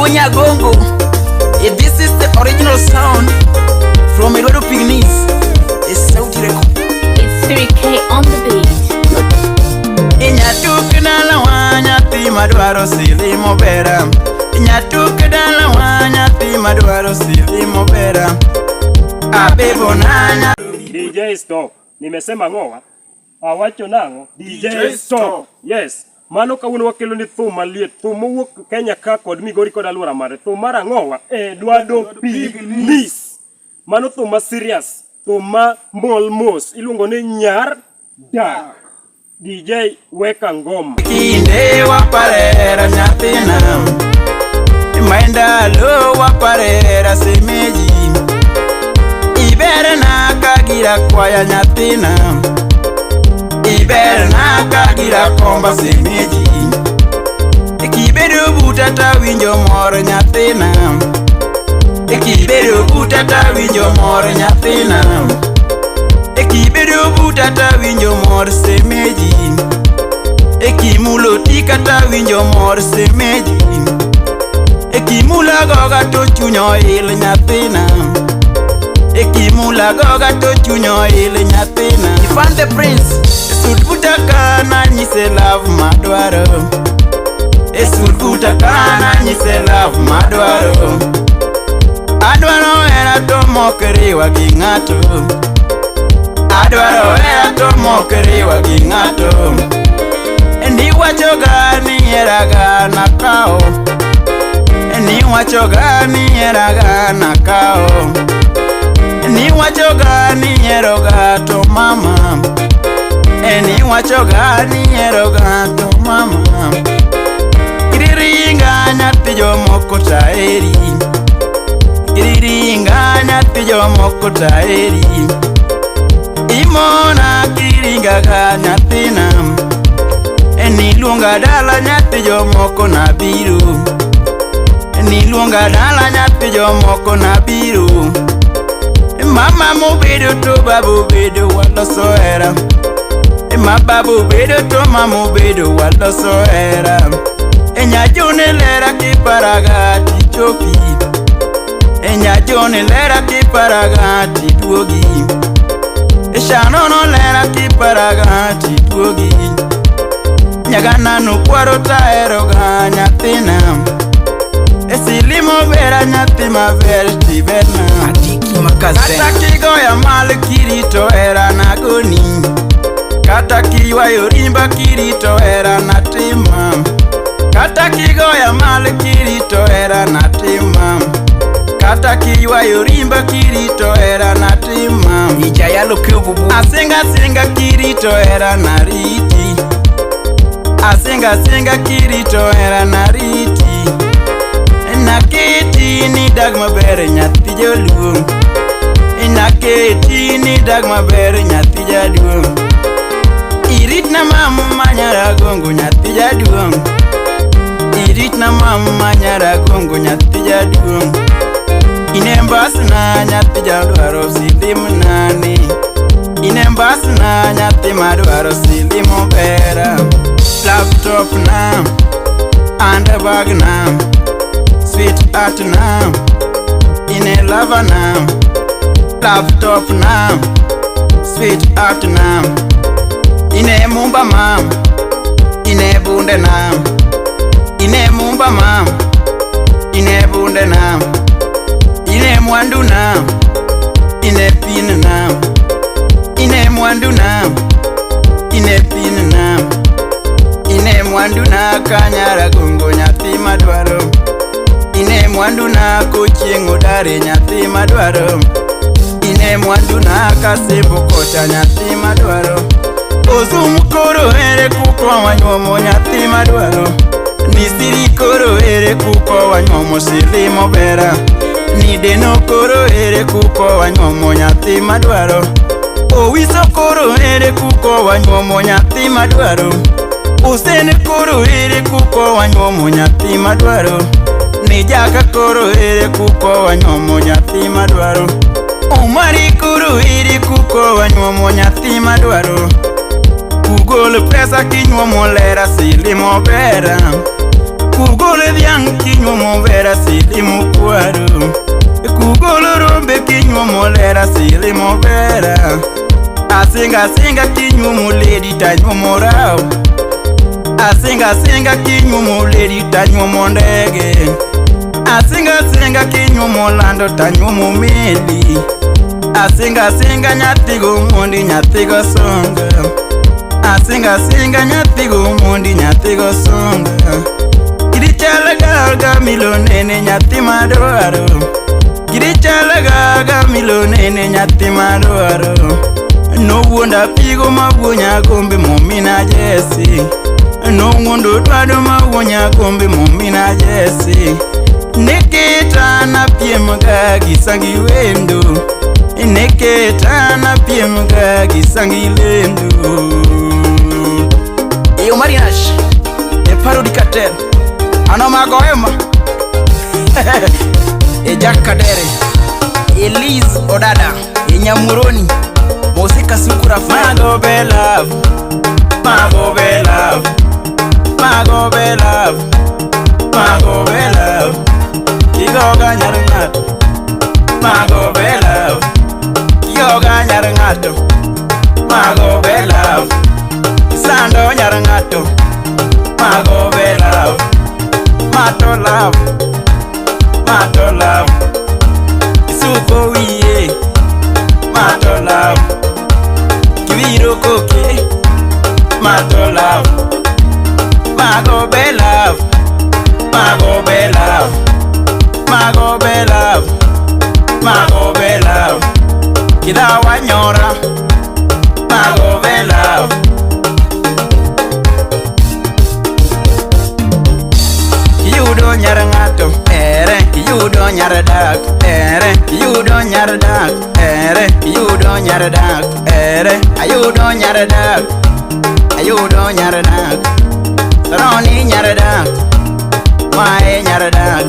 Nyagongo. This is the original sound from Erodo Pignis. It's Sauti Record. It's 3K on the beat. Inyatuke dala wanya ti madwaro silimo bera. Inyatuke dala wanya ti madwaro silimo bera. Abebo nanya. DJ stop. Nimesema ngoa. Awacho nango. DJ stop. Yes. Mano kawuono wakelo ni thum maliet, thum mowuok Kenya ka kod Migori kod aluora mare, thum mar ang'owa Edward Pignis. Mano thum ma serious, thum ma mol mos, iluongo ni Nyar Dak. DJ weka ngoma. Kinde waparera nyathina, maendalo waparera semeji. Ibere na kagira kwaya nyathina, ibere na kagira komba semeji. Ikibedo butata winjo mor nyathina, ikibedo butata winjo mor nyathina, ikibedo butata winjo mor semeji. Ikimulo tikata winjo mor semeji. Ikimula goga to chunyo il nyathina, ikimula goga to chunyo il nyathina. Ifan the prince Esud butakana nyise love madwaro. Esud butakana nyise love madwaro. Adwaro era to mokriwa gi ng'ato. Adwaro era to mokriwa gi ng'ato. Ndi wacho gani era gana kao. Ndi wacho gani era gana kao. Ndi wacho gani era gato mama. Eni wacho gani ero gato mama. Kiriringa nyathi jomoko taeri. Kiriringa nyathi jomoko taeri. Imona kiringa ga nyathina. Eni luonga dala nyathi jomoko nabiru. Eni luonga dala nyathi jomoko nabiru. Mama mobedo to babu bedo waloso era. Ma babu bedo to mamu bedo waloso era. Enya jone lera ki paragati chopi. Enya jone lera ki paragati duogi. Shanono lera ki paragati duogi. Nyagana no kwaro taero ga nyathina. Esilimo vera nyathi maverti berna. Atiki makaze. Ataki goya mal kirito era nagoni. Kata kiwayo rimba kirito era natima. Kata kigoya mal kirito era natima. Kata kiwayo rimba kirito era natima. Ijayalo kububu. Asinga kirito era nariti. Asinga kirito era nariti. Naketi ni dagma bere nyati joluong. Naketi ni dagma bere nyati jaduong. Irit na mama nyara gongo nyati jaduong. Irit na mama nyara gongo nyati jaduong. Inembas na nyati jadwaro silimo nani. Inembas na nyati madwaro silimo bera. Laptop na, underbag na, sweetheart na, ine lava na. Laptop na, sweetheart na, ine mumba mam, ine bunde nam. Ine mumba mam, ine bunde nam. Ine mwandu nam, ine pin nam. Ine mwandu nam, ine pin nam. Ine mwandu na kanyara gongo nyathi madwaro. Ine mwandu na kochieng' odare nyathi madwaro. Ine mwandu na kasembo kocha nyathi madwaro. Osumu koro ere kuko wanyuomo nyathi madwaro. Nisiri koro ere kuko wanyuomo silimo bera. Nideno koro ere kuko wanyuomo nyathi madwaro. Owiso koro ere kuko wanyuomo nyathi madwaro. Usene koro ere kuko wanyuomo nyathi madwaro. Nijaka koro ere kuko wanyuomo nyathi madwaro. Umari koro ere kuko wanyuomo nyathi madwaro. Kugol pesa kinyuomo lera silimo bera. Kugol dhiang' kinyuomo vera silimo kwaro, kugolo rombe kinyuomo lera silimo vera, asinga kinyuomo ledi tanyuomo rao, asinga kinyuomo ledi tanyuomo ndege, asinga kinyuomo lando tanyuomo meli, asinga nyathigo mondi nyathigo songa, asinga nyathigo mondi nyathigo songa. Gidichala gaga milonene nyathi madwaro, gidichala gaga milonene nyathi madwaro. Nowuonda pigo mawuonya gombe momina Jesse, nowuondo dwado mawuonya gombe momina Jesse. Neketa na piem ga gisangi wendo, neketa na piem ga gisangi lendo. Eyo Mariash, e Parody Cartel, ano magoema. E Jack Kadere, e Liz Odada, e Nyamuroni, Mosika Sukura Mago be love, Mago be love, Mago be love, Mago be love. Kigoga nyarangato, Mago be love, Kigoga nyarangato, Mago be love, Sando nyarangato, Mago be love, Mato love, Mato love, Isuko wiye, Mato love, Kiwiro koke, Mato love, Mago be love, Mago be love, Mago be love, Mago be love, Kida wanyora, Mago be love. Yudo nyarangato, yudo nyaradak, yudo nyaradak, yudo nyaradak, ayudo nyaradak, ayudo nyaradak, Saroni nyaradak, mae nyaradak,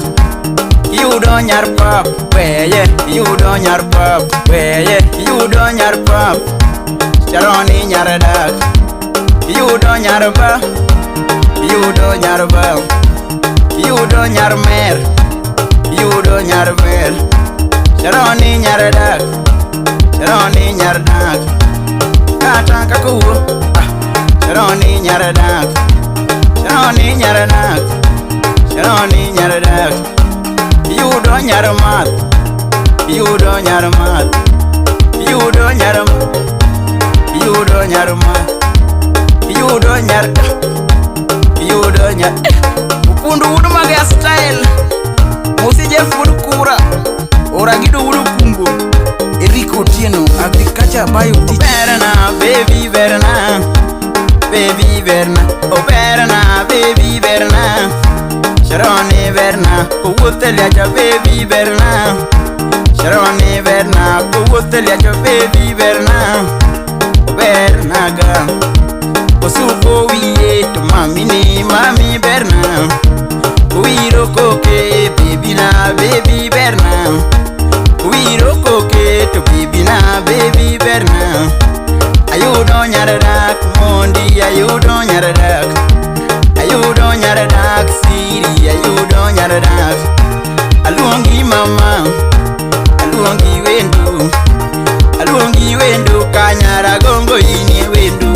yudo nyar pap, weye, yudo nyar pap, weye, yudo nyar pap, Saroni nyaradak, yudo nyar ba, yudo nyar ba. Yudo nyar mer, yudo nyar mer, Saroni nyar dak, Saroni nyar dak, kata kakuwo, Saroni nyar dak, Saroni nyar dak, Saroni nyar dak, yudo nyar mat, yudo nyar mat, yudo nyar mat, yudo nyar mat, yudo nyar dak, yudo nyar Pundu wudu maga style, Mosije food kura, Oragido wudu kumbo, Eriko Tieno, agriculture biotic. Verna, baby verna, baby verna, oh verna, baby verna, Sharoni verna, Kuwuteliaja baby verna, Sharoni verna, Kuwuteliaja baby verna, Vernaga, Osuko wiye to mami verna. Wiro koke, baby na baby berna. Wiro koke, to baby na baby berna. Ayudo nyaradak, mondi ayudo nyaradak, ayudo nyaradak, siri ayudo nyaradak. Aluongi mama, aluongi wendo, kanyara gongo inie wendo.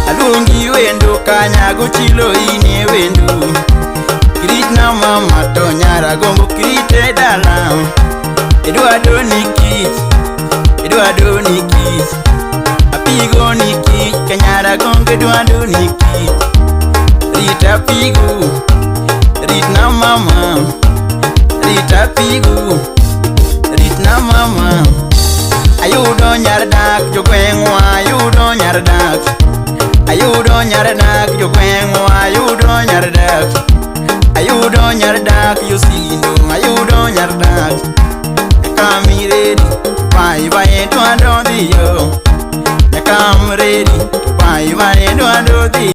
Aluongi wendo, kanyago chilo inie wendo. Kirit na mama to nyara gombo kirite dala, Edwado nikich, apigo nikich, kanyara gongo Edwado nikich. Rita pigo, rit na mama, Rita pigo, rit na mama. Ayudo nyaradak, jogwengwa ayudo nyaradak, ayudo nyaradak, jogwengwa ayudo nyaradak. Ayudo nyardak, Yosindo, ayudo nyardak. Come ready, bye, to adore you. Come ready, bye, to adore you.